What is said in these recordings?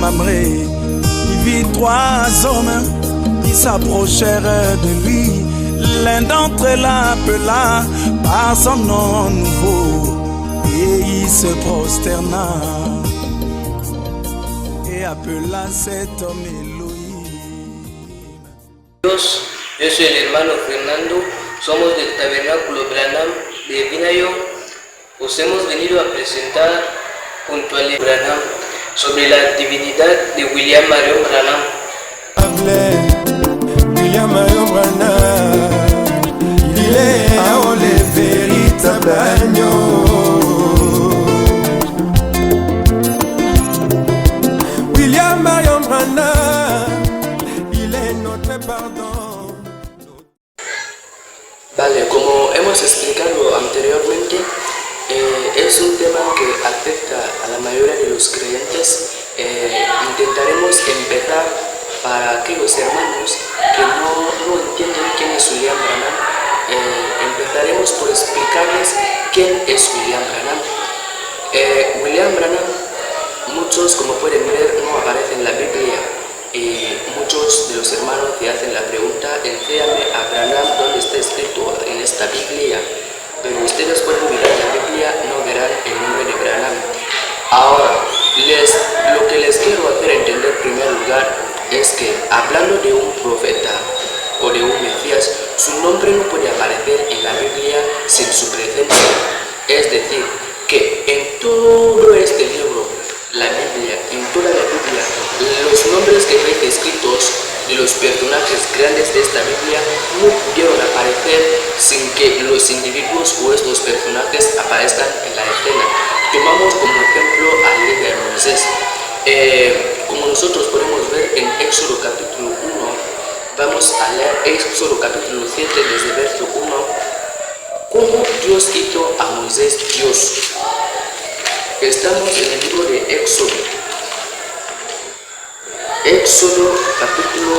Mamré, il vit 3 hommes qui s'approchèrent de lui. L'un d'entre eux l'appela par son nom nouveau et il se prosterna et appela cet homme Elohim. Dios, yo soy el hermano Fernando, somos del Tabernáculo Branham de Vinayo. Os hemos venido a presentar junto al Branham sobre la divinidad de William Marion Branham. William Marion Branham, il est le véritable agneau. William Marion Branham, il est notre pardon. Vale, como hemos explicado anteriormente, es un tema que afecta a la mayoría de los creyentes. Intentaremos empezar para aquellos hermanos que no entienden quién es William Branham. Empezaremos por explicarles quién es William Branham. William Branham, muchos como pueden ver no aparece en la Biblia, y muchos de los hermanos te hacen la pregunta: enséñame a Branham dónde está escrito en esta Biblia. Pero ustedes pueden mirar la Biblia, no verán el nombre de Branham. Ahora, lo que les quiero hacer entender en primer lugar es que hablando de un profeta o de un Mesías, su nombre no puede aparecer en la Biblia sin su presencia. Es decir, que en todo este libro, la Biblia, en toda la Biblia, los nombres que veis escritos de los personajes grandes de esta Biblia no pudieron aparecer sin que los individuos o estos personajes aparezcan en la escena. Tomamos como ejemplo al líder Moisés. Como nosotros podemos ver en Éxodo capítulo 1, vamos a leer Éxodo capítulo 7 desde verso 1, cómo Dios hizo a Moisés Dios. Estamos en el libro de Éxodo. Éxodo capítulo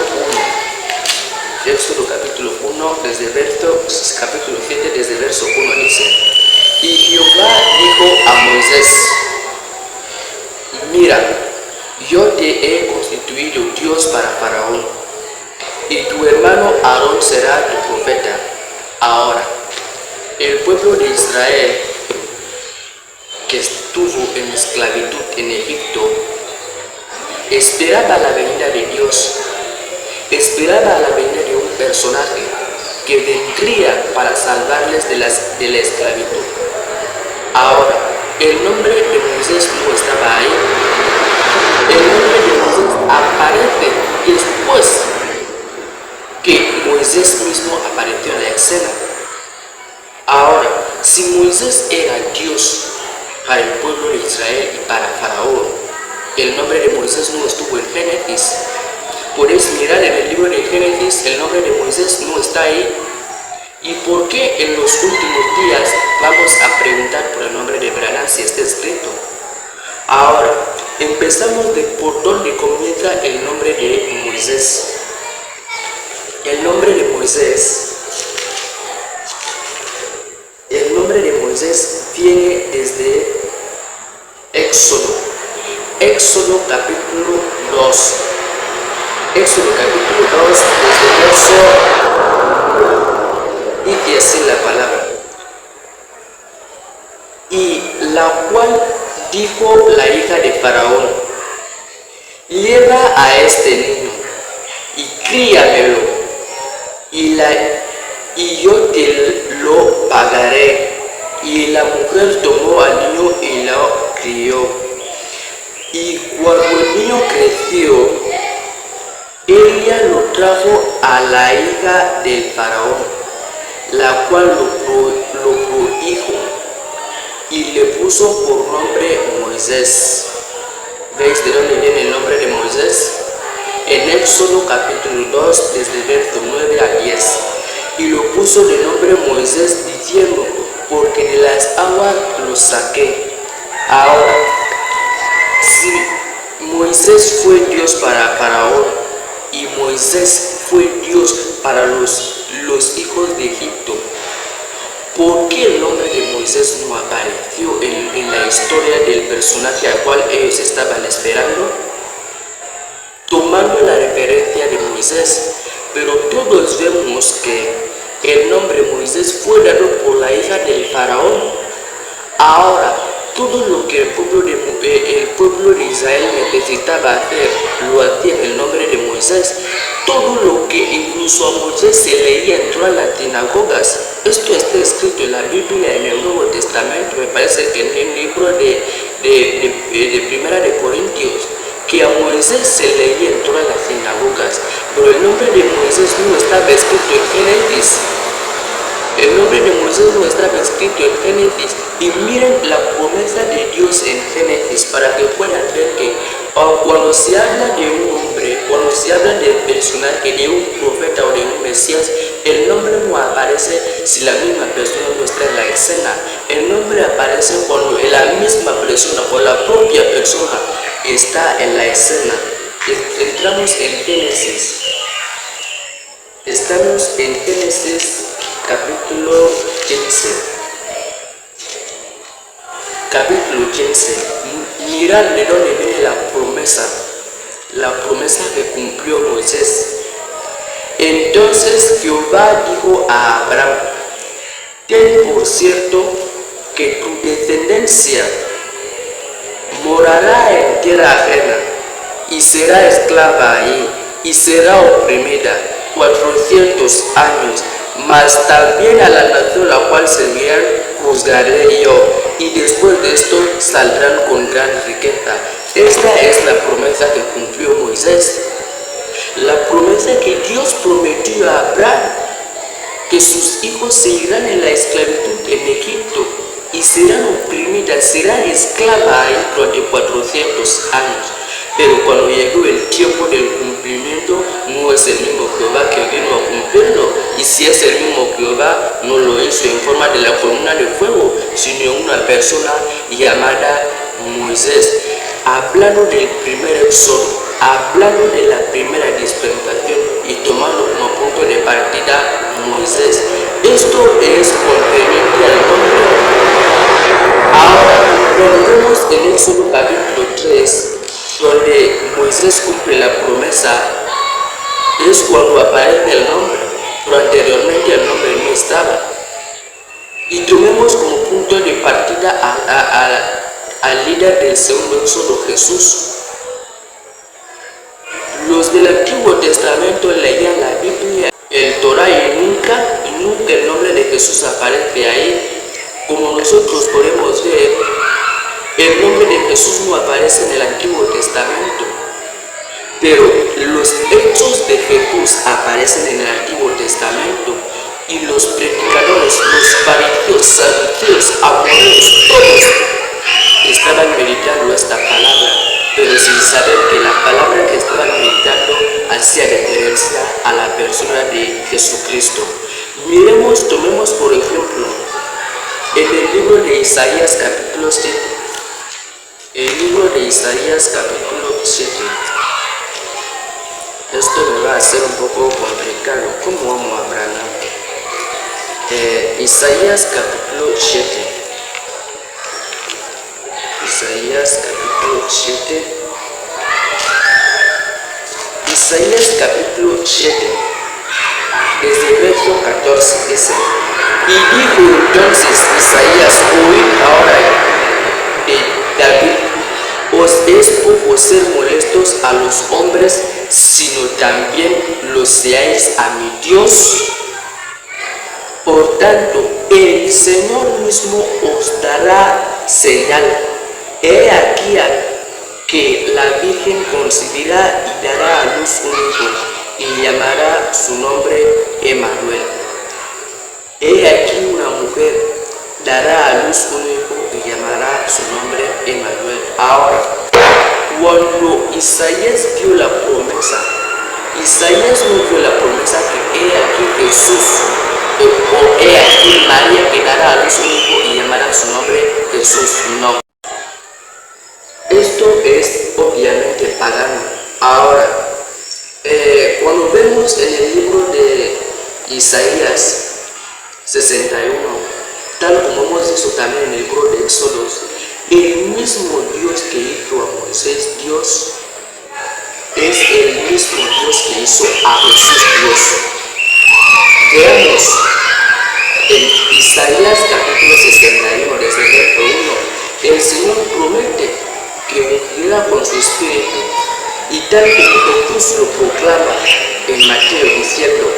1. Éxodo capítulo 1 desde capítulo 7 desde verso 1 dice: y Jehová dijo a Moisés: mira, yo te he constituido Dios para Faraón, y tu hermano Aarón será tu profeta. Ahora, el pueblo de Israel que estuvo en esclavitud en Egipto esperaba la venida de Dios, esperaba la venida de un personaje que vendría para salvarles de la esclavitud. Ahora, el nombre de Moisés no estaba ahí. El nombre de Moisés aparece después que Moisés mismo apareció en la escena. Ahora, si Moisés era Dios para el pueblo de Israel y para Faraón, el nombre de Moisés no estuvo en Génesis. Podéis mirar en el libro de Génesis, el nombre de Moisés no está ahí. ¿Y por qué en los últimos días vamos a preguntar por el nombre de Branham si está escrito? Ahora, empezamos por donde comienza el nombre de Moisés. El nombre de Moisés viene desde Éxodo capítulo 2. Éxodo capítulo 2 desde verso, dice así la palabra: y la cual dijo la hija de Faraón: lleva a este niño y críamelo, y yo te lo pagaré. Y la mujer tomó al niño y lo crió. Y cuando el niño creció, ella lo trajo a la hija del Faraón, la cual lo prohijo y le puso por nombre Moisés. ¿Veis de dónde viene el nombre de Moisés? En Éxodo capítulo 2, desde verso 9 a 10. Y lo puso de nombre Moisés, diciendo: porque de las aguas lo saqué. Ahora, si Moisés fue Dios para Faraón y Moisés fue Dios para los hijos de Egipto, ¿por qué el nombre de Moisés no apareció en la historia del personaje al cual ellos estaban esperando? Moisés, pero todos vemos que el nombre Moisés fue dado por la hija del faraón. Ahora, todo lo que el pueblo de Israel necesitaba hacer, lo hacía en el nombre de Moisés. Todo lo que incluso a Moisés se leía en todas las sinagogas. Esto está escrito en la Biblia, en el Nuevo Testamento, me parece que en el libro de Primera de Corintios, que a Moisés se leía en todas las sinagogas, pero el nombre de Moisés no estaba escrito en Génesis. El nombre de Moisés no estaba escrito en Génesis. Y miren la promesa de Dios en Génesis para que puedan ver que cuando se habla de un hombre, cuando se habla del personaje de un profeta o de un Mesías, el nombre no aparece si la misma persona no está en la escena. El nombre aparece cuando la misma persona o la propia persona está en la escena. Entramos en Génesis. Estamos en Génesis capítulo 15. Capítulo 15. Mirad de dónde viene la promesa que cumplió Moisés. Entonces Jehová dijo a Abraham: ten por cierto que tu descendencia morará en tierra ajena y será esclava ahí y será oprimida 400 años. Mas también a la nación la cual servirán juzgaré yo, y después de esto saldrán con gran riqueza. Esta es la promesa que cumplió Moisés. La promesa que Dios prometió a Abraham, que sus hijos se irán en la esclavitud en Egipto y serán oprimidas, serán esclavas ahí durante 400 años. Pero cuando llegó el tiempo del cumplimiento, no es el mismo Jehová que vino a cumplirlo. Y si es el mismo Jehová, no lo hizo en forma de la columna de fuego, sino una persona llamada Moisés. Hablando del primer éxodo, hablando de la primera dispensación y tomando como punto de partida Moisés. Esto es conveniente al nombre. Ahora, cuando vemos en Éxodo capítulo 3, donde Moisés cumple la promesa, es cuando aparece el nombre, pero anteriormente el nombre no estaba. Y tomemos como punto de partida al líder del segundo éxodo, Jesús. Los del Antiguo Testamento leían la Biblia, el Torah, y nunca el nombre de Jesús aparece ahí. Como nosotros podemos ver, el nombre de Jesús no aparece en el Antiguo Testamento, pero los hechos de Jesús aparecen en el Antiguo Testamento, y los predicadores, los fariseos, saduceos, amorreos, todos estaban meditando esta palabra, pero sin saber que la palabra que estaban meditando hacía referencia a la persona de Jesucristo. Tomemos por ejemplo en el libro de Isaías capítulo 7. El libro de Isaías capítulo 7. Esto me va a ser un poco complicado. ¿Cómo vamos a hablar? Isaías capítulo 7. Isaías capítulo 7. Isaías capítulo 7. Desde el verso 14 dice: y dijo entonces Isaías: oíd ahora de David, os es poco ser molestos a los hombres, sino también lo seáis a mi Dios. Por tanto, el Señor mismo os dará señal. He aquí que la Virgen concebirá y dará a luz un hijo, y llamará su nombre Emmanuel. He aquí una mujer dará a luz un hijo y llamará su nombre Emmanuel. Ahora, cuando Isaías vio la promesa, Isaías no vio la promesa que he aquí Jesús, o he aquí María que dará a luz un hijo y llamará su nombre Jesús. No. Esto es obviamente pagano. Ahora, cuando vemos en el libro de Isaías 61, tal como hemos visto también en el libro de Éxodos, el mismo Dios que hizo a Moisés Dios es el mismo Dios que hizo a Jesús Dios. Veamos en Isaías capítulo 61, desde el verso 1, el Señor promete que ungirá con su espíritu, y tal como Jesús lo proclama en Mateo diciendo: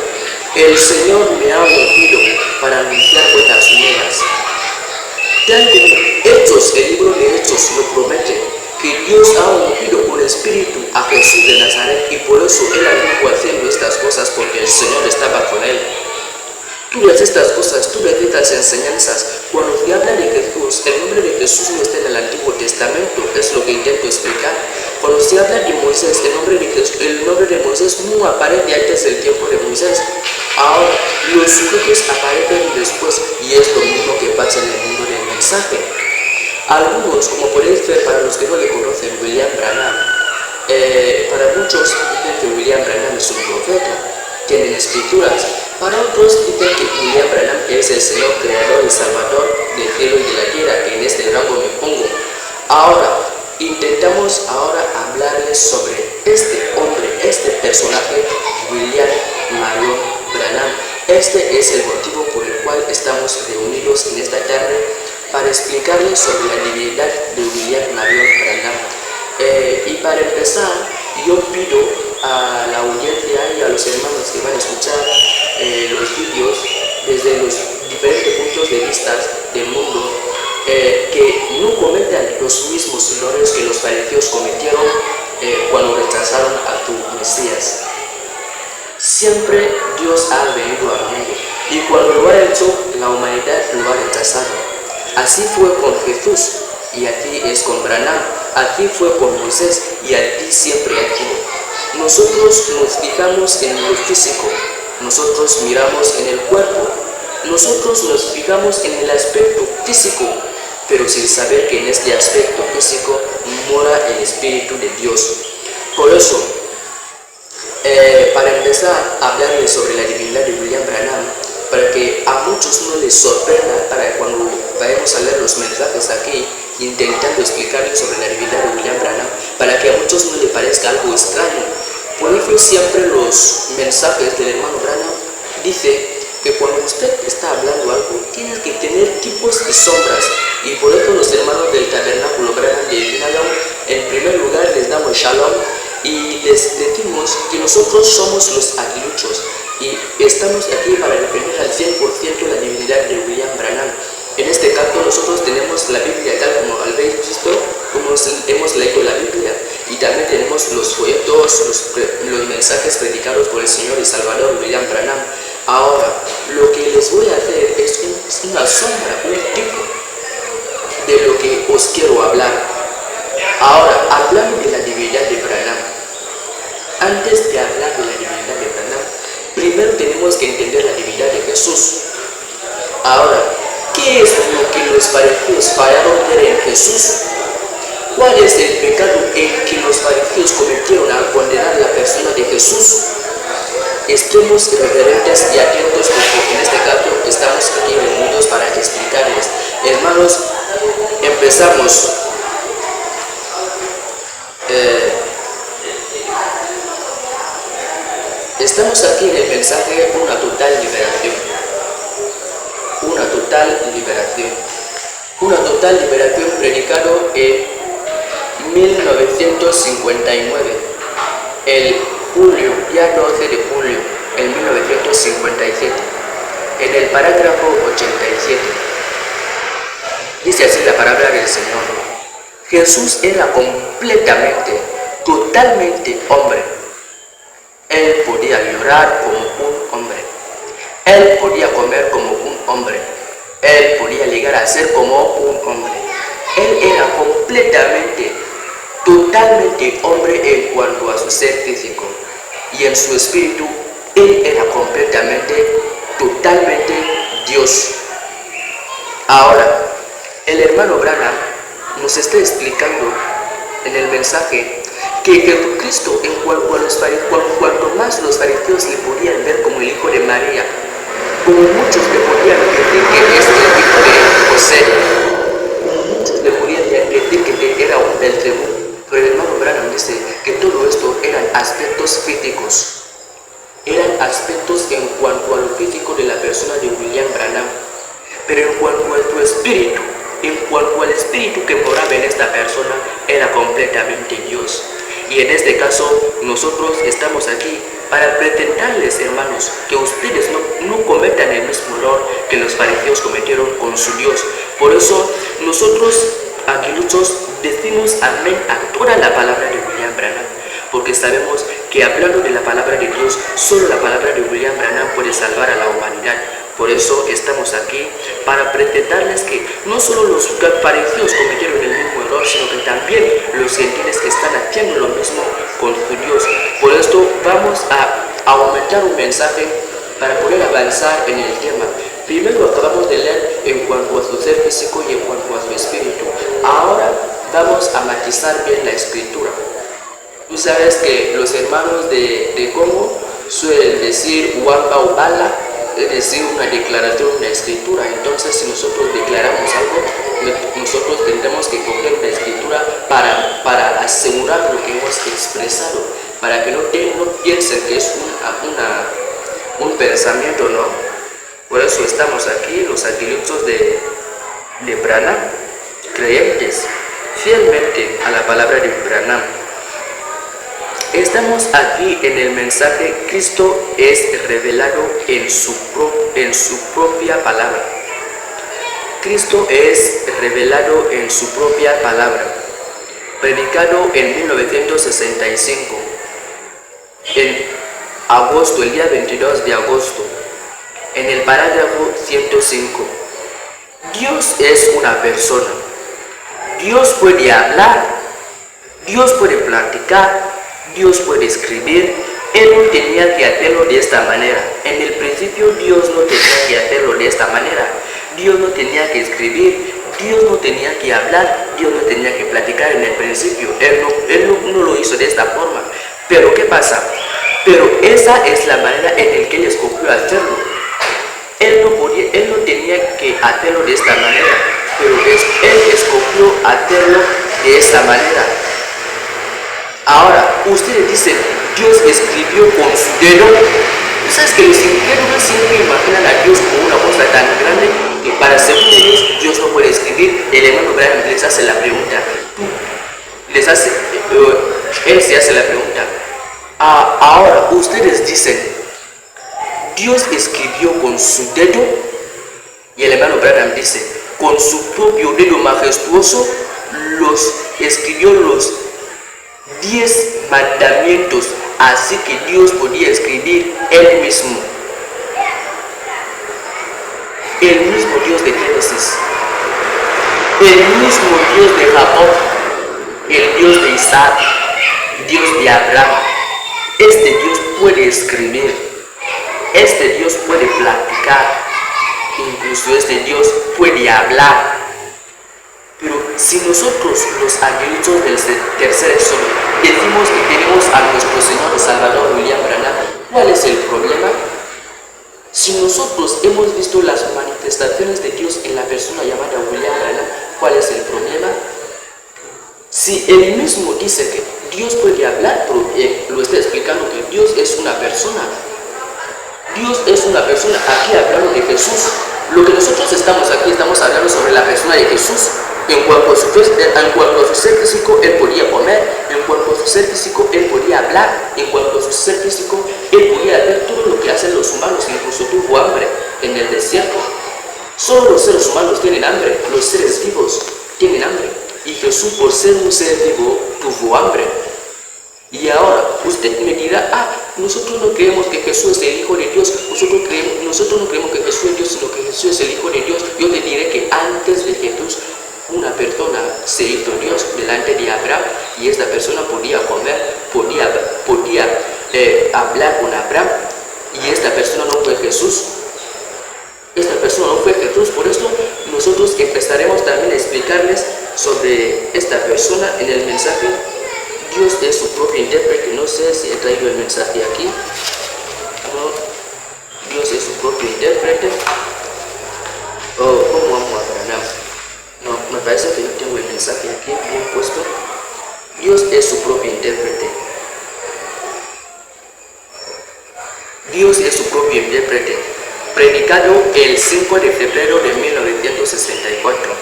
el Señor me ha ungido para anunciar buenas nuevas. Tal como Hechos, el libro de Hechos lo promete, que Dios ha ungido con espíritu a Jesús de Nazaret, y por eso él anduvo haciendo estas cosas, porque el Señor estaba con él. Todas estas cosas, todas estas enseñanzas, cuando se habla de Jesús, el nombre de Jesús no está en el Antiguo Testamento, es lo que intento explicar. Cuando se habla de Moisés, el nombre de Moisés no aparece antes del tiempo de Moisés. Ahora, los sujetos aparecen después, y es lo mismo que pasa en el mundo del mensaje. Algunos, como podéis ver, para los que no le conocen, William Branham, para muchos dicen que William Branham es un profeta, tienen escrituras. Para otros dicen que William Branham es el Señor creador y salvador del cielo y de la tierra, que en este rango me pongo. Ahora, intentamos hablarles sobre este hombre, este personaje, William Marion Branham. Este es el motivo por el cual estamos reunidos en esta tarde, para explicarles sobre la divinidad de William Marion Branham. Y para empezar, yo pido a la audiencia y a los hermanos que van a escuchar los vídeos desde los diferentes puntos de vista del mundo, que no cometan los mismos errores que los fariseos cometieron cuando rechazaron a tu Mesías. Siempre Dios ha venido al mundo, y cuando lo ha hecho, la humanidad lo ha rechazado. Así fue con Jesús, y así es con Branham. Así fue con Moisés, y así siempre ha sido. Nosotros nos fijamos en lo físico, nosotros miramos en el cuerpo, nosotros nos fijamos en el aspecto físico, pero sin saber que en este aspecto físico mora el Espíritu de Dios. Por eso, para empezar a hablarles sobre la divinidad de William Branham, para que a muchos no les sorprenda, para cuando vayamos a leer los mensajes aquí, intentando explicarles sobre la divinidad de William Branham, para que a muchos no les parezca algo extraño. Por eso siempre los mensajes del hermano Branham dice que cuando usted está hablando algo, tiene que tener tipos y sombras, y por eso los hermanos del tabernáculo Branham de Vinayam, en primer lugar les damos shalom, y les decimos que nosotros somos los aguiluchos, y estamos aquí para defender al 100% la divinidad de William Branham. En este caso nosotros tenemos la Biblia tal como habéis visto, como hemos leído la Biblia, y también tenemos los folletos, los mensajes predicados por el Señor y Salvador William Branham. Ahora, lo que les voy a hacer es una sombra, un tipo de lo que os quiero hablar. Ahora, hablando de la divinidad de Branham, antes de hablar de la divinidad de Branham, primero tenemos que entender la divinidad de Jesús. Ahora, ¿qué es lo que los fariseos fallaron ver en Jesús? ¿Cuál es el pecado en que los fariseos cometieron al condenar a la persona de Jesús? Estemos reverentes y atentos, porque en este caso estamos aquí reunidos para explicarles. Hermanos, empezamos. Estamos aquí en el mensaje Una total liberación. Una total liberación. Una total liberación predicado en 1959, el julio, día 12 de julio, en 1957, en el parágrafo 87. Dice así la palabra del Señor: Jesús era completamente, totalmente hombre. Él podía llorar como un hombre. Él podía comer como un hombre. Él podía llegar a ser como un hombre. Él era completamente, totalmente hombre en cuanto a su ser físico. Y en su espíritu, Él era completamente, totalmente Dios. Ahora, el hermano Branham nos está explicando en el mensaje que Jesucristo, en cuanto más los fariseos le podían ver como el hijo de María, como muchos le podían decir que es el hijo de José, como muchos le podían decir que era un Belcebú, Pero el hermano Branham dice que todo esto eran aspectos físicos, eran aspectos en cuanto a lo físico de la persona de William Branham, pero en cuanto a tu espíritu, en cuanto al espíritu que moraba en esta persona, era completamente Dios. Y en este caso, nosotros estamos aquí para pretenderles, hermanos, que ustedes no cometan el mismo error que los fariseos cometieron con su Dios. Por eso, nosotros, aguiluchos, decimos amén a toda la palabra de William Branham, porque sabemos que hablando de la palabra de Dios, solo la palabra de William Branham puede salvar a la humanidad. Por eso estamos aquí para pretenderles que no solo los fariseos cometieron el mismo error, sino que también los gentiles están haciendo lo mismo con su Dios. Por esto vamos a aumentar un mensaje para poder avanzar en el tema. Primero acabamos de leer en cuanto a su ser físico y en cuanto a su espíritu. Ahora vamos a matizar bien la escritura. Tú sabes que los hermanos de Congo suelen decir Wamba o Bala, es decir, una declaración, una escritura. Entonces, si nosotros declaramos algo, nosotros tendremos que coger la escritura para asegurar lo que hemos expresado, para que no piensen que es un pensamiento, ¿no? Por eso estamos aquí, los aguiluchos de Branham, creyentes fielmente a la palabra de Branham. Estamos aquí en el mensaje Cristo es revelado en su propia palabra. Cristo es revelado en su propia palabra. Predicado en 1965, en agosto, el día 22 de agosto, en el parágrafo 105. Dios es una persona. Dios puede hablar, Dios puede platicar, Dios puede escribir. Él no tenía que hacerlo de esta manera. En el principio Dios no tenía que hacerlo de esta manera. Dios no tenía que escribir, Dios no tenía que hablar, Dios no tenía que platicar en el principio. Él no lo hizo de esta forma. Pero ¿qué pasa? Pero esa es la manera en la que Él escogió hacerlo. Él no tenía que hacerlo de esta manera, pero Él escogió hacerlo de esta manera. Ahora, ustedes dicen, Dios escribió con su dedo. ¿Tú sabes que los incrédulos siempre imaginan a Dios como una cosa tan grande que para según ellos Dios no puede escribir? El hermano Branham les hace la pregunta. Él se hace la pregunta. Ahora, ustedes dicen, Dios escribió con su dedo, y el hermano Branham dice, con su propio dedo majestuoso, escribió los 10 mandamientos, así que Dios podía escribir Él mismo. El mismo Dios de Génesis, el mismo Dios de Jacob, el Dios de Isaac, Dios de Abraham. Este Dios puede escribir, este Dios puede platicar, incluso este Dios puede hablar. Pero si nosotros, los aguiluchos del tercer exodo, decimos que tenemos a nuestro Señor y Salvador William Branham, ¿cuál es el problema? Si nosotros hemos visto las manifestaciones de Dios en la persona llamada William Branham, ¿cuál es el problema? Si él mismo dice que Dios puede hablar, pero lo está explicando que Dios es una persona. Dios es una persona, aquí hablando de Jesús. Lo que nosotros estamos aquí, estamos hablando sobre la persona de Jesús. En cuanto a su ser físico, Él podía comer. En cuanto a su ser físico, Él podía hablar. En cuanto a su ser físico, Él podía hacer todo lo que hacen los humanos. Incluso tuvo hambre en el desierto. Solo los seres humanos tienen hambre. Los seres vivos tienen hambre. Y Jesús, por ser un ser vivo, tuvo hambre. Y ahora usted me dirá, nosotros no creemos que Jesús es el Hijo de Dios. Nosotros no creemos que Jesús es Dios, sino que Jesús es el Hijo de Dios. Yo te diré que antes de Jesús, una persona se hizo Dios delante de Abraham, y esta persona podía comer, podía hablar con Abraham, y esta persona no fue Jesús. Esta persona no fue Jesús. Por eso nosotros empezaremos también a explicarles sobre esta persona en el mensaje. Dios es su propio intérprete. No sé si he traído el mensaje aquí. No, Dios es su propio intérprete. ¿Cómo amo a Branham? No, me parece que yo tengo el mensaje aquí bien puesto. Dios es su propio intérprete. Dios es su propio intérprete. Predicado el 5 de febrero de 1964.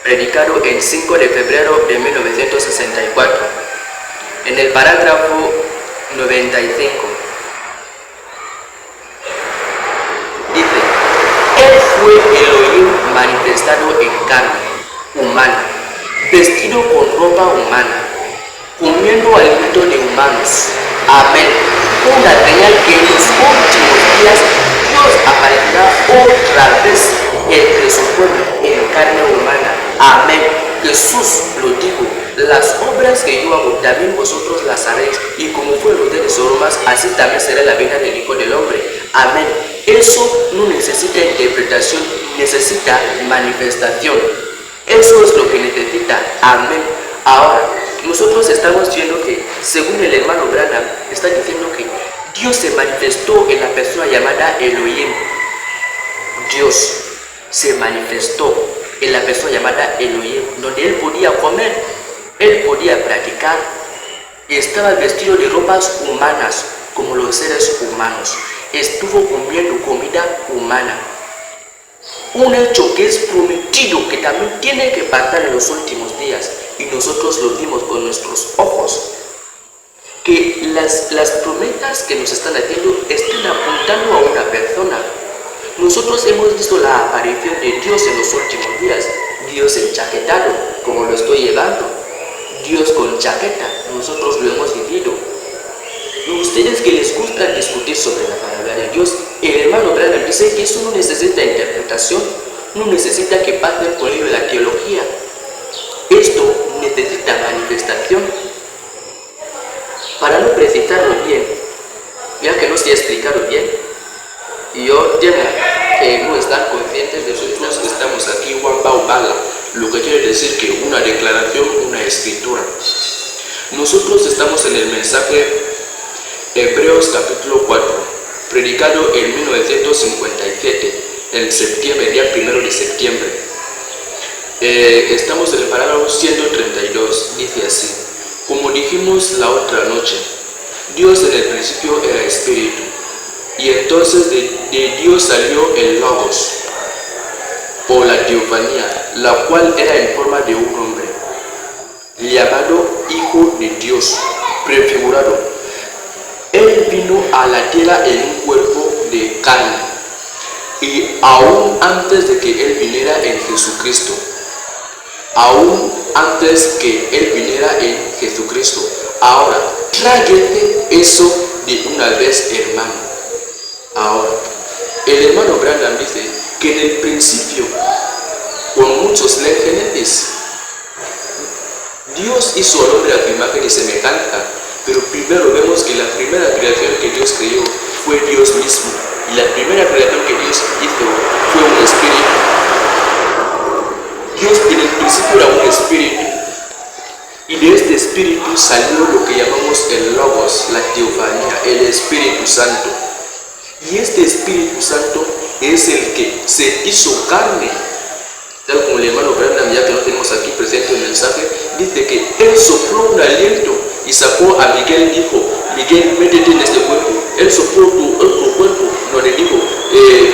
Predicado el 5 de febrero de 1964. En el parágrafo 95. Dice, Él fue Elohim manifestado en carne humana, vestido con ropa humana, comiendo alimento de humanos. Amén. Una señal que en los últimos días Dios aparecerá otra vez entre su pueblo en carne humana. Amén. Jesús lo dijo, las obras que yo hago también vosotros las haréis, y como fue los de Sodomas, así también será la venida del Hijo del Hombre. Amén. Eso no necesita interpretación, necesita manifestación. Eso es lo que necesita. Amén. Ahora, nosotros estamos viendo que, según el hermano Branham, está diciendo que Dios se manifestó en la persona llamada Elohim. Dios se manifestó en la persona llamada Elohim, donde él podía comer, él podía practicar, y estaba vestido de ropas humanas, como los seres humanos. Estuvo comiendo comida humana. Un hecho que es prometido, que también tiene que pasar en los últimos días, y nosotros lo vimos con nuestros ojos, que las promesas que nos están haciendo están apuntando a una persona. Nosotros hemos visto la aparición de Dios en los últimos días. Dios enchaquetado, como lo estoy llevando. Dios con chaqueta, nosotros lo hemos vivido. Y ustedes que les gusta discutir sobre la palabra de Dios, el hermano Branham dice que eso no necesita interpretación, no necesita que pasen por ello la teología. Esto necesita manifestación. Para no precisarlo bien, ya que no se ha explicado bien, yo temo que no están conscientes de nosotros que estamos aquí, Wamba Bala, lo que quiere decir que una declaración, una escritura. Nosotros estamos en el mensaje Hebreos capítulo 4, predicado en 1957, en septiembre, el día 1 de septiembre. Estamos en el parágrafo 132, dice así: como dijimos la otra noche, Dios en el principio era espíritu, y entonces de Dios salió el Logos, o la teofanía, la cual era en forma de un hombre, llamado Hijo de Dios, prefigurado. Él vino a la tierra en un cuerpo de carne, y aún antes de que Él viniera en Jesucristo, aún antes que Él viniera en Jesucristo. Ahora, tráguete eso de una vez, hermano. Ahora, el hermano Branham dice que en el principio, con muchos leen Génesis, Dios hizo al hombre a su imagen y semejanza, pero primero vemos que la primera creación que Dios creó fue Dios mismo, y la primera creación que Dios hizo fue un espíritu. Dios en el principio era un espíritu, y de este espíritu salió lo que llamamos el Logos, la teofanía, el Espíritu Santo. Y este Espíritu Santo es el que se hizo carne, tal como el hermano Branham, ya que no tenemos aquí presente el mensaje, dice que Él sopló un aliento y sacó a Miguel, dijo: Miguel, métete en este cuerpo. Él sopló tu otro cuerpo, no le dijo: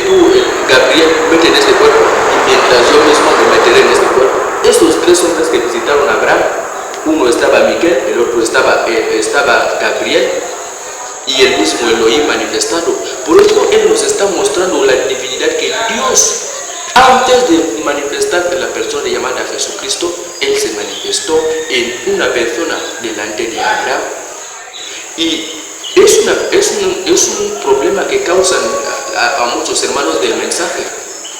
tú, Gabriel, métete en este cuerpo, y mientras yo mismo me meteré en este cuerpo. Estos tres hombres que visitaron a Abraham, uno estaba Miguel, el otro estaba Gabriel, y el mismo Elohim manifestado. Por eso Él nos está mostrando la divinidad que Dios, antes de manifestar en la persona llamada Jesucristo, Él se manifestó en una persona delante de Abraham. Y es un problema que causan a muchos hermanos del mensaje,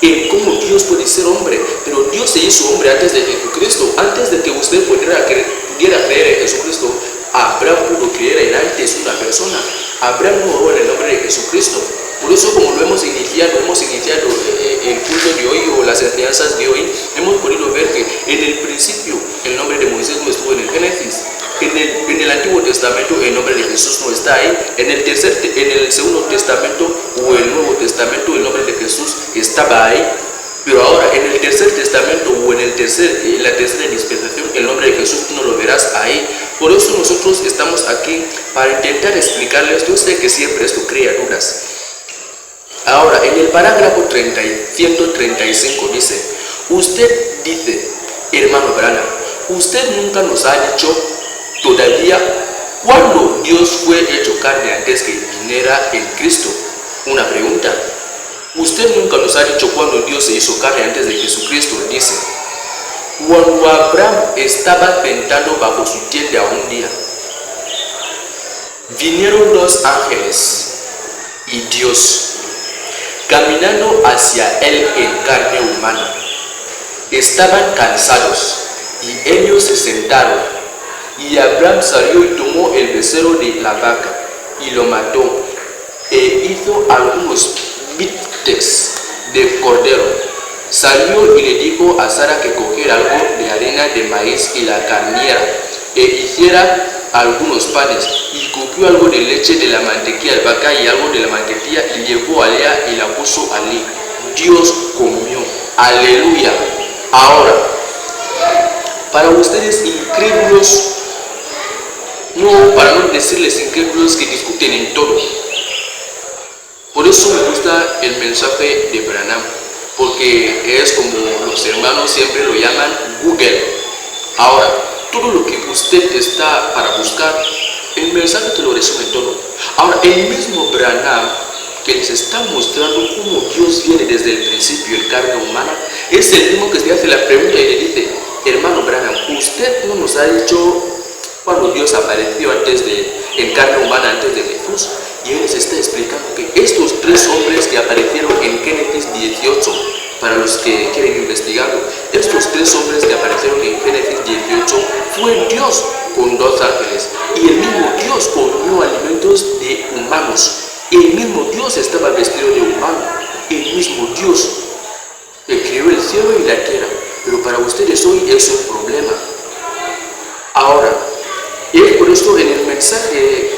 en cómo Dios puede ser hombre, pero Dios se hizo hombre antes de Jesucristo. Antes de que usted pudiera creer en Jesucristo, Abraham pudo creer en antes una persona. Abraham no oró en el nombre de Jesucristo. Por eso, como lo hemos iniciado el culto de hoy o las enseñanzas de hoy, hemos podido ver que en el principio el nombre de Moisés no estuvo en el Génesis. En el Antiguo Testamento el nombre de Jesús no está ahí. En el Segundo Testamento o el Nuevo Testamento el nombre de Jesús estaba ahí. Pero ahora, en el tercer testamento o en la tercera dispensación, el nombre de Jesús tú no lo verás ahí. Por eso nosotros estamos aquí para intentar explicarles. Yo sé que siempre esto crea dudas. Ahora, en el parágrafo 135 dice, usted dice, hermano Branham, usted nunca nos ha dicho todavía cuándo Dios fue hecho carne antes que viniera en Cristo. Una pregunta. Usted nunca nos ha dicho cuándo Dios se hizo carne antes de Jesucristo. Dice, cuando Abraham estaba tentado bajo su tienda un día, vinieron dos ángeles y Dios, caminando hacia él en carne humana. Estaban cansados y ellos se sentaron, y Abraham salió y tomó el becerro de la vaca y lo mató e hizo algunos bistecs de cordero. Salió y le dijo a Sara que cogiera algo de harina de maíz y la carniera e hiciera algunos panes, y cogió algo de leche de la mantequilla de vaca y algo de la mantequilla y llevó a Lea y la puso allí. Dios comió. Aleluya. Ahora, para ustedes incrédulos, no, para no decirles incrédulos que discuten en todo, por eso me gusta el mensaje de Branham, porque es como los hermanos siempre lo llaman Google. Ahora, todo lo que usted está para buscar, el mensaje te lo resume todo. Ahora, el mismo Branham que les está mostrando cómo Dios viene desde el principio en carne humana, es el mismo que se hace la pregunta y le dice, hermano Branham, usted no nos ha dicho cuando Dios apareció en carne humana antes de Jesús. Y él les está explicando que estos tres hombres que aparecieron en Génesis 18, para los que quieren investigarlo, estos tres hombres que aparecieron en Génesis 18 fue Dios con dos ángeles. Y el mismo Dios comió alimentos de humanos. El mismo Dios estaba vestido de humano. El mismo Dios creó el cielo y la tierra. Pero para ustedes hoy es un problema. Ahora, es por esto en el mensaje,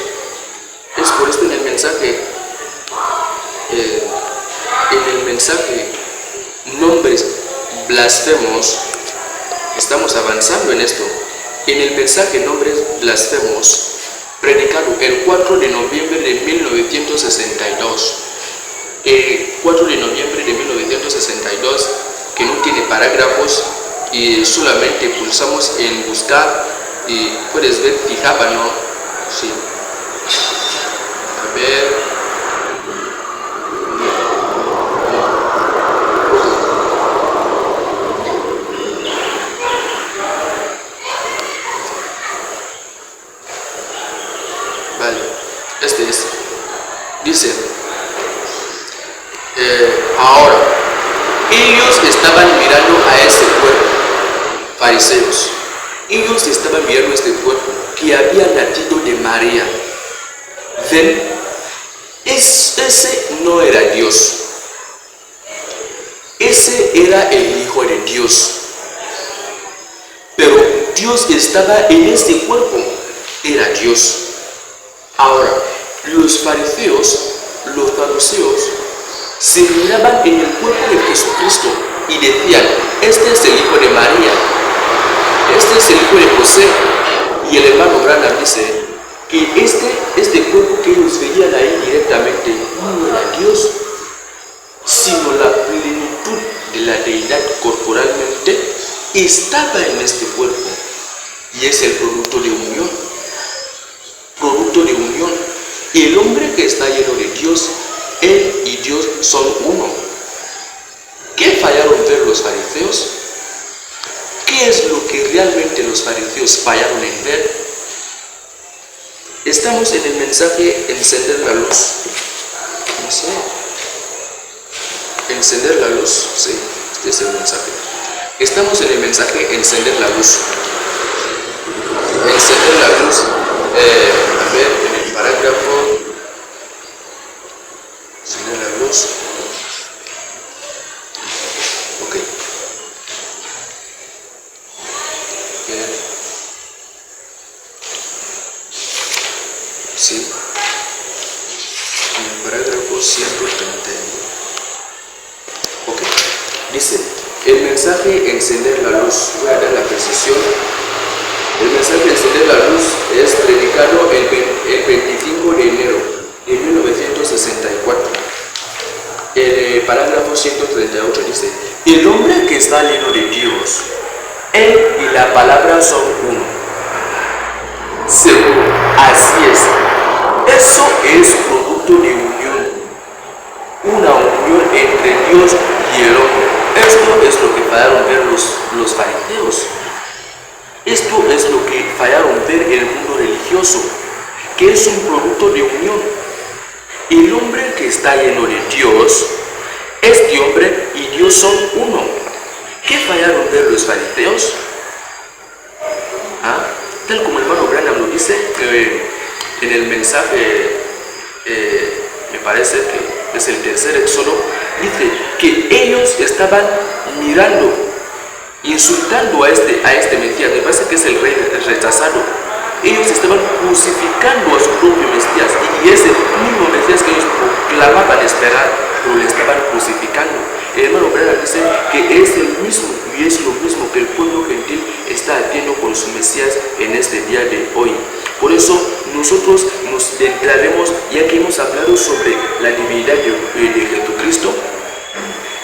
nombres blasfemos, estamos avanzando en esto. En el mensaje nombres blasfemos, predicado el 4 de noviembre de 1962. El 4 de noviembre de 1962, que no tiene parágrafos y solamente pulsamos en buscar y puedes ver Tijábano. Sí. A ver. Vale, este es. Dice, ahora, ellos estaban mirando a ese cuerpo, fariseos. Ellos estaban mirando este cuerpo que había nacido de María. Ven, ese no era Dios. Ese era el Hijo de Dios. Pero Dios estaba en este cuerpo. Era Dios. Ahora, los fariseos, los saduceos, se miraban en el cuerpo de Jesucristo y decían, este es el Hijo de María. Este es el hijo de José. Y el hermano Branham dice que este cuerpo que ellos veían ahí directamente no era Dios, sino la plenitud de la deidad corporalmente estaba en este cuerpo. Y es el producto de unión. Producto de unión. Y el hombre que está lleno de Dios, él y Dios son uno. ¿Qué fallaron ver los fariseos? ¿Qué es lo que realmente los fariseos fallaron en ver? Estamos en el mensaje encender la luz. No sé. Encender la luz. Sí, este es el mensaje. Estamos en el mensaje encender la luz. Encender la luz. A ver, en el parágrafo. Encender la luz. Ok. Sí, en el parágrafo 131. Ok. Dice, el mensaje encender la luz, voy a dar la precisión. El mensaje encender la luz es predicado el 25 de enero de 1964. El parágrafo 138 dice, el hombre que está lleno de Dios, él y la palabra son uno. Seguro, así es. Eso es producto de unión. Una unión entre Dios y el hombre. Esto es lo que fallaron ver los fariseos. Esto es lo que fallaron ver el mundo religioso, que es un producto de unión. El hombre que está lleno de Dios, este hombre y Dios son uno. ¿Qué fallaron ver los fariseos? Tal como el hermano Branham lo dice en el mensaje, me parece que es el tercer éxodo, dice que ellos estaban mirando, insultando a este Mesías, me parece que es el rey rechazado. Ellos estaban crucificando a su propio Mesías, y ese mismo Mesías que ellos proclamaban esperar, pero le estaban crucificando. El hermano Branham dice que es el mismo, y es lo mismo que el pueblo gentil está haciendo con su Mesías en este día de hoy. Por eso nosotros nos centraremos, ya que hemos hablado sobre la divinidad de Jesucristo,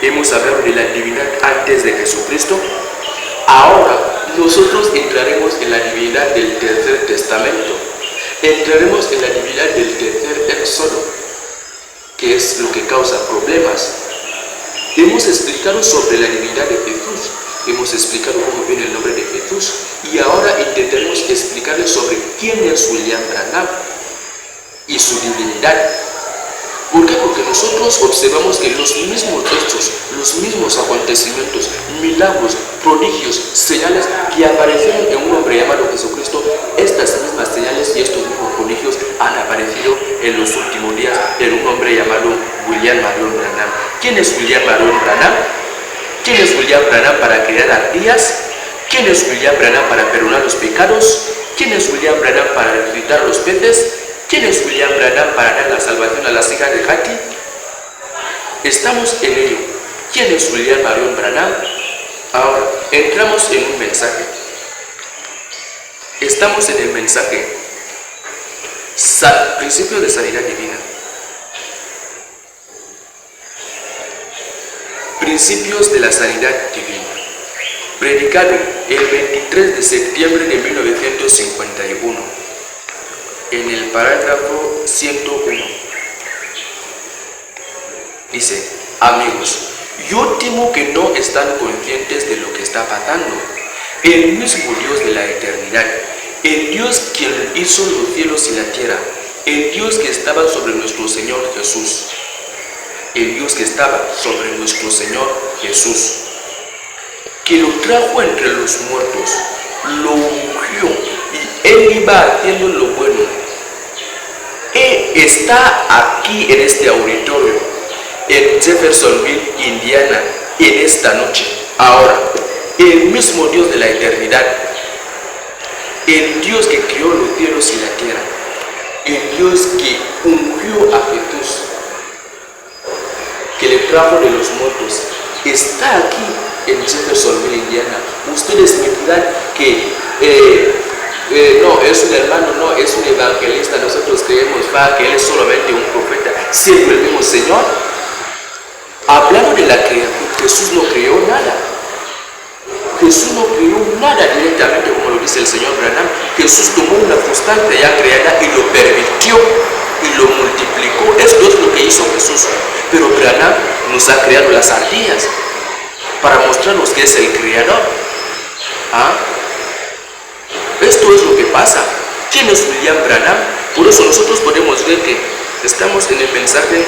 hemos hablado de la divinidad antes de Jesucristo. Ahora nosotros entraremos en la divinidad del tercer testamento, entraremos en la divinidad del tercer éxodo, que es lo que causa problemas. Hemos explicado sobre la divinidad de Jesús, hemos explicado cómo viene el nombre de Jesús, y ahora intentaremos explicarles sobre quién es William Branham y su divinidad. ¿Por qué? Porque nosotros observamos que los mismos hechos, los mismos acontecimientos, milagros, prodigios, señales que aparecieron en un hombre llamado Jesucristo, estas mismas señales y estos mismos prodigios han aparecido en los últimos días en un hombre llamado William Marion Branham. ¿Quién es William Marion Branham? ¿Quién es William Branham para crear ardillas? ¿Quién es William Branham para perdonar los pecados? ¿Quién es William Branham para resucitar los peces? ¿Quién es William Branham para dar la salvación a las hijas de Hati? Estamos en ello. ¿Quién es William Marion Branham? Ahora, entramos en un mensaje. Estamos en el mensaje. Principio de sanidad divina. Principios de la sanidad divina. Predicado el 23 de septiembre de 1951. En el parágrafo 101. Dice, amigos, yo temo que no están conscientes de lo que está pasando. El mismo Dios de la eternidad, el Dios quien hizo los cielos y la tierra, el Dios que estaba sobre nuestro Señor Jesús, el Dios que estaba sobre nuestro Señor Jesús, que lo trajo entre los muertos, lo ungió y Él iba haciendo lo bueno. Él está aquí en este auditorio, en Jeffersonville, Indiana, en esta noche. Ahora, el mismo Dios de la eternidad, el Dios que creó los cielos y la tierra, el Dios que ungió a Jesús, que le trajo de los muertos, está aquí en Jeffersonville, Indiana. Ustedes me dirán que no, es un hermano, no, es un evangelista. Nosotros creemos que él es solamente un profeta, siendo el mismo Señor. Hablando de la creación, Jesús no creó nada. Jesús no creó nada directamente, como lo dice el señor Branham. Jesús tomó una sustancia ya creada y lo permitió y lo multiplicó. Esto es lo que hizo Jesús. Pero Branham nos ha creado las ardillas para mostrarnos que es el creador. Esto es lo que pasa. ¿Quién es William Branham? Por eso nosotros podemos ver que estamos en el mensaje.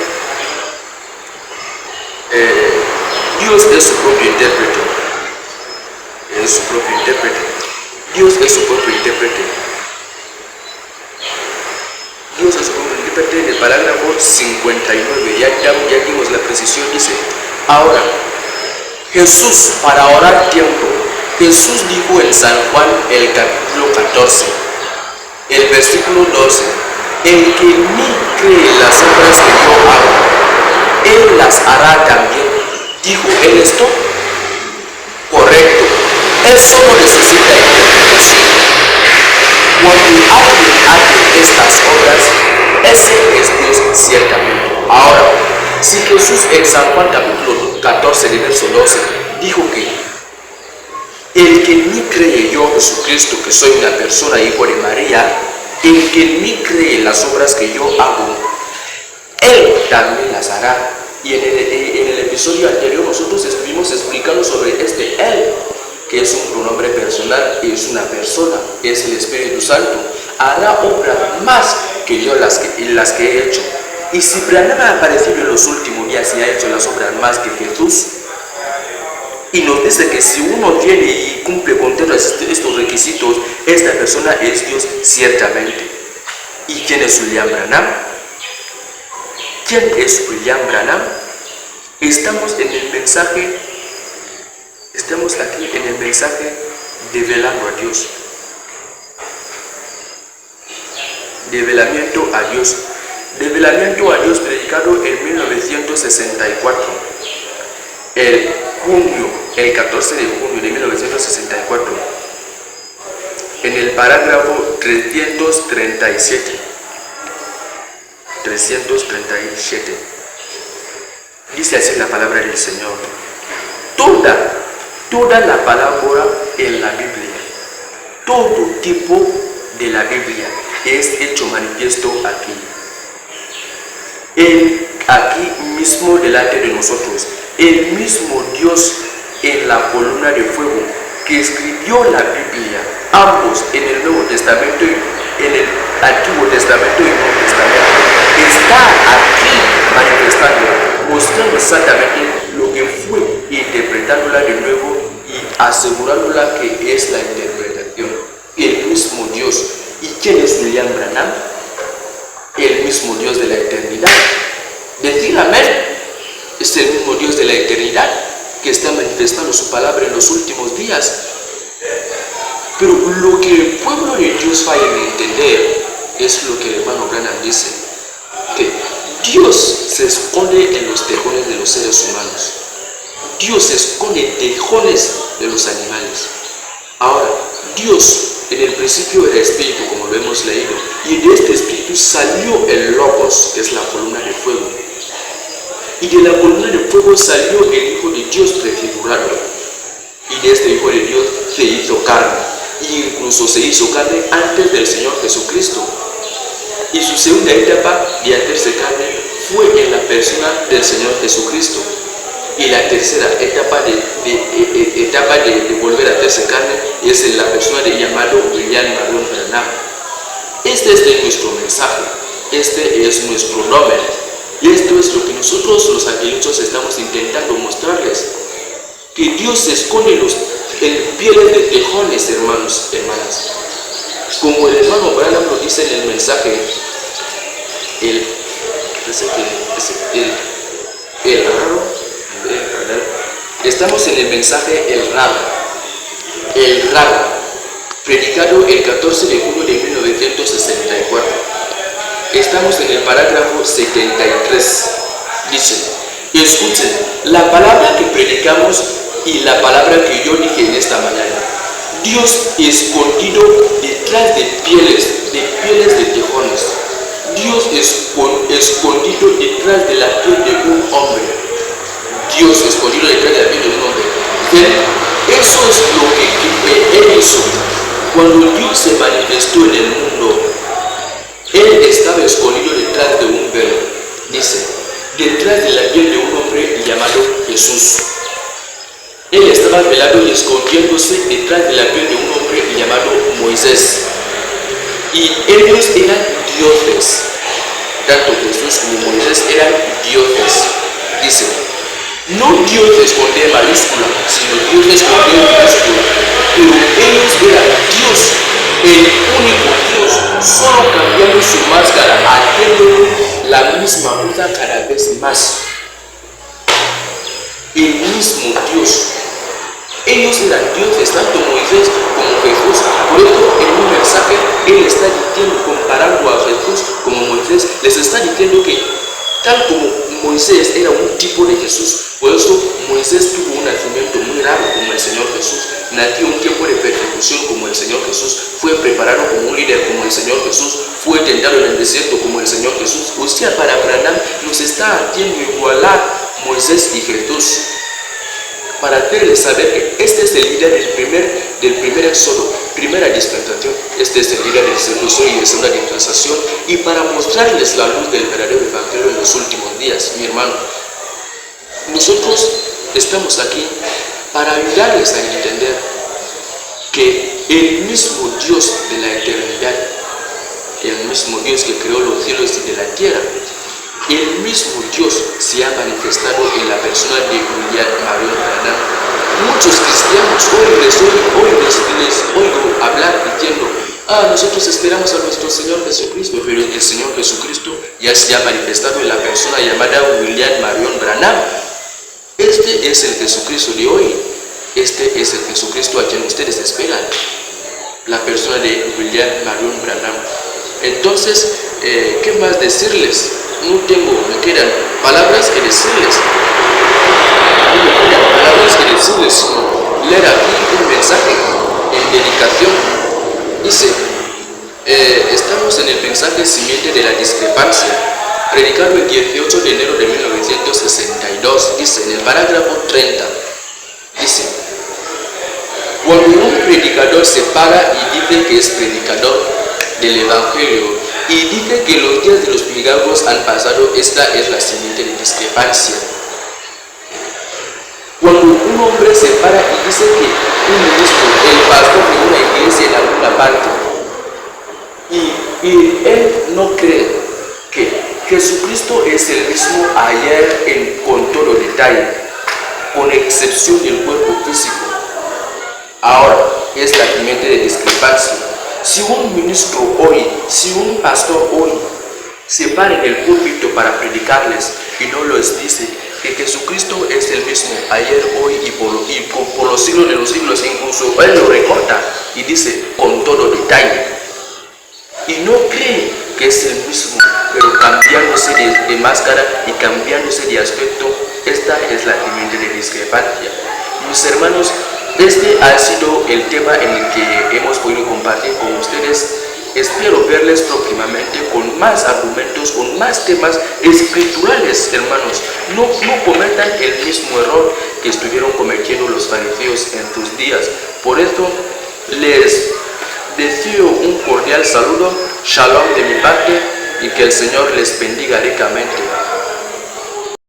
Dios es su propio intérprete. Es su propio intérprete. Dios es su propio intérprete. Dios es su propio intérprete. En el parágrafo 59, ya dimos la precisión, dice: ahora, Jesús, para ahorrar tiempo, Jesús dijo en San Juan, el capítulo 14, el versículo 12: el que en mí cree las obras que yo hago, él las hará también. ¿Dijo él esto? eso no necesita interpretación. Cuando alguien hace estas obras, ese es Dios ciertamente. Ahora, si Jesús en San Juan capítulo 14, verso 12, dijo que el que en mí cree, yo Jesucristo, que soy una persona hijo de María, el que en mí cree las obras que yo hago, él también las hará. Y en el episodio anterior nosotros estuvimos explicando sobre este él, que es un pronombre personal, es una persona, es el Espíritu Santo. Hará obras más que yo las que he hecho. Y si Branham ha aparecido en los últimos días y ha hecho las obras más que Jesús, y nos dice que si uno viene y cumple con todos estos requisitos, esta persona es Dios ciertamente. ¿Y quién es William Branham? ¿Quién es William Branham? Estamos aquí en el mensaje develando a Dios. Develamiento a Dios. Develamiento a Dios predicado en 1964. El 14 de junio de 1964. En el parágrafo 337. 337. Dice así la palabra del Señor. Toda la palabra en la Biblia, todo tipo de la Biblia es hecho manifiesto aquí. Aquí mismo delante de nosotros, el mismo Dios en la columna de fuego que escribió la Biblia, ambos en el Nuevo Testamento y en el Antiguo Testamento y Nuevo Testamento, está aquí manifestando, mostrando exactamente lo que fue, interpretándola de nuevo y asegurándola que es la interpretación. El mismo Dios. ¿Y quién es William Branham? El mismo Dios de la eternidad. Decir amén. Es el mismo Dios de la eternidad que está manifestando su palabra en los últimos días. Pero lo que el pueblo de Dios falla en entender es lo que el hermano Branham dice, que Dios se esconde en los tejones de los seres humanos. Dios se esconde en tejones de los animales. Ahora, Dios en el principio era espíritu, como lo hemos leído, y de este espíritu salió el Logos, que es la columna de fuego. Y de la columna de fuego salió el Hijo de Dios prefigurado. Y de este Hijo de Dios se hizo carne. Y incluso se hizo carne antes del Señor Jesucristo. Y su segunda etapa de hacerse carne fue en la persona del Señor Jesucristo. Y la tercera etapa de volver a hacerse carne es en la persona de llamado William Marion Branham. Este es nuestro mensaje, este es nuestro nombre. Y esto es lo que nosotros los angelitos estamos intentando mostrarles. Que Dios se esconde en pieles de tejones, hermanos, hermanas. Como el hermano Branham lo dice en el mensaje, el raro, estamos en el mensaje el raro, predicado el 14 de junio de 1964. Estamos en el parágrafo 73. Dice, escuchen, la palabra que predicamos y la palabra que yo dije en esta mañana. Dios escondido detrás de pieles de tejones. Dios escondido detrás de la piel de un hombre. Dios escondido detrás de la piel de un hombre. ¿Ven? Eso es lo que Él hizo. Cuando Dios se manifestó en el mundo, Él estaba escondido detrás de un velo. Dice, detrás de la piel de un hombre llamado Jesús. Él estaba velado y escondiéndose detrás de la piel de un hombre llamado Moisés. Y ellos eran dioses. Tanto Jesús como Moisés eran dioses. Dice, no dioses con D mayúscula, sino dioses con D minúscula. Pero ellos eran Dios, el único Dios, solo cambiando su máscara, haciendo la misma cosa cada vez más. El mismo Dios. Ellos eran dioses, tanto Moisés como Jesús. Por eso en un mensaje Él está diciendo, comparando a Jesús como Moisés, les está diciendo que tal como Moisés era un tipo de Jesús, Por eso Moisés tuvo un nacimiento muy raro como el Señor Jesús. Nació un tiempo de persecución como el Señor Jesús. Fue preparado como un líder como el Señor Jesús. Fue tentado en el desierto como el Señor Jesús. O sea, para Branham nos está haciendo igualar Moisés y Jesús, para hacerles saber que este es el líder del primer éxodo, primera dispensación. Este es el líder del segundo sol y de segunda dispensación. Y para mostrarles la luz del verdadero evangelio en los últimos días, mi hermano. Nosotros estamos aquí para ayudarles a entender que el mismo Dios de la eternidad, el mismo Dios que creó los cielos y de la tierra, el mismo Dios se ha manifestado en la persona de William Marion Branham. Muchos cristianos hoy les oigo hablar diciendo: nosotros esperamos a nuestro Señor Jesucristo, pero el Señor Jesucristo ya se ha manifestado en la persona llamada William Marion Branham. Este es el Jesucristo de hoy. Este es el Jesucristo a quien ustedes esperan, la persona de William Marion Branham. Entonces, ¿qué más decirles? Me quedan palabras que decirles. Sino leer aquí un mensaje en dedicación. Dice, estamos en el mensaje simiente de la discrepancia, predicado el 18 de enero de 1962, dice en el parágrafo 30, dice: cuando un predicador se para y dice que es predicador del Evangelio y dice que los días de los milagros han pasado, esta es la siguiente discrepancia. Cuando un hombre se para y dice que un ministro, el pastor de una iglesia en alguna parte, y él no cree que Jesucristo es el mismo ayer con todo detalle, con excepción del cuerpo físico. Ahora, es la siguiente de discrepancia. Si un ministro hoy, si un pastor hoy se para en el púlpito para predicarles y no les dice que Jesucristo es el mismo ayer, hoy y por los siglos de los siglos, incluso él lo recorta y dice con todo detalle, y no cree que es el mismo, pero cambiándose de máscara y cambiándose de aspecto, esta es la siguiente de discrepancia. Mis hermanos, este ha sido el tema en el que hemos podido compartir con ustedes. Espero verles próximamente con más argumentos, con más temas escriturales, hermanos. No cometan el mismo error que estuvieron cometiendo los fariseos en sus días. Por eso les deseo un cordial saludo, shalom de mi parte, y que el Señor les bendiga ricamente.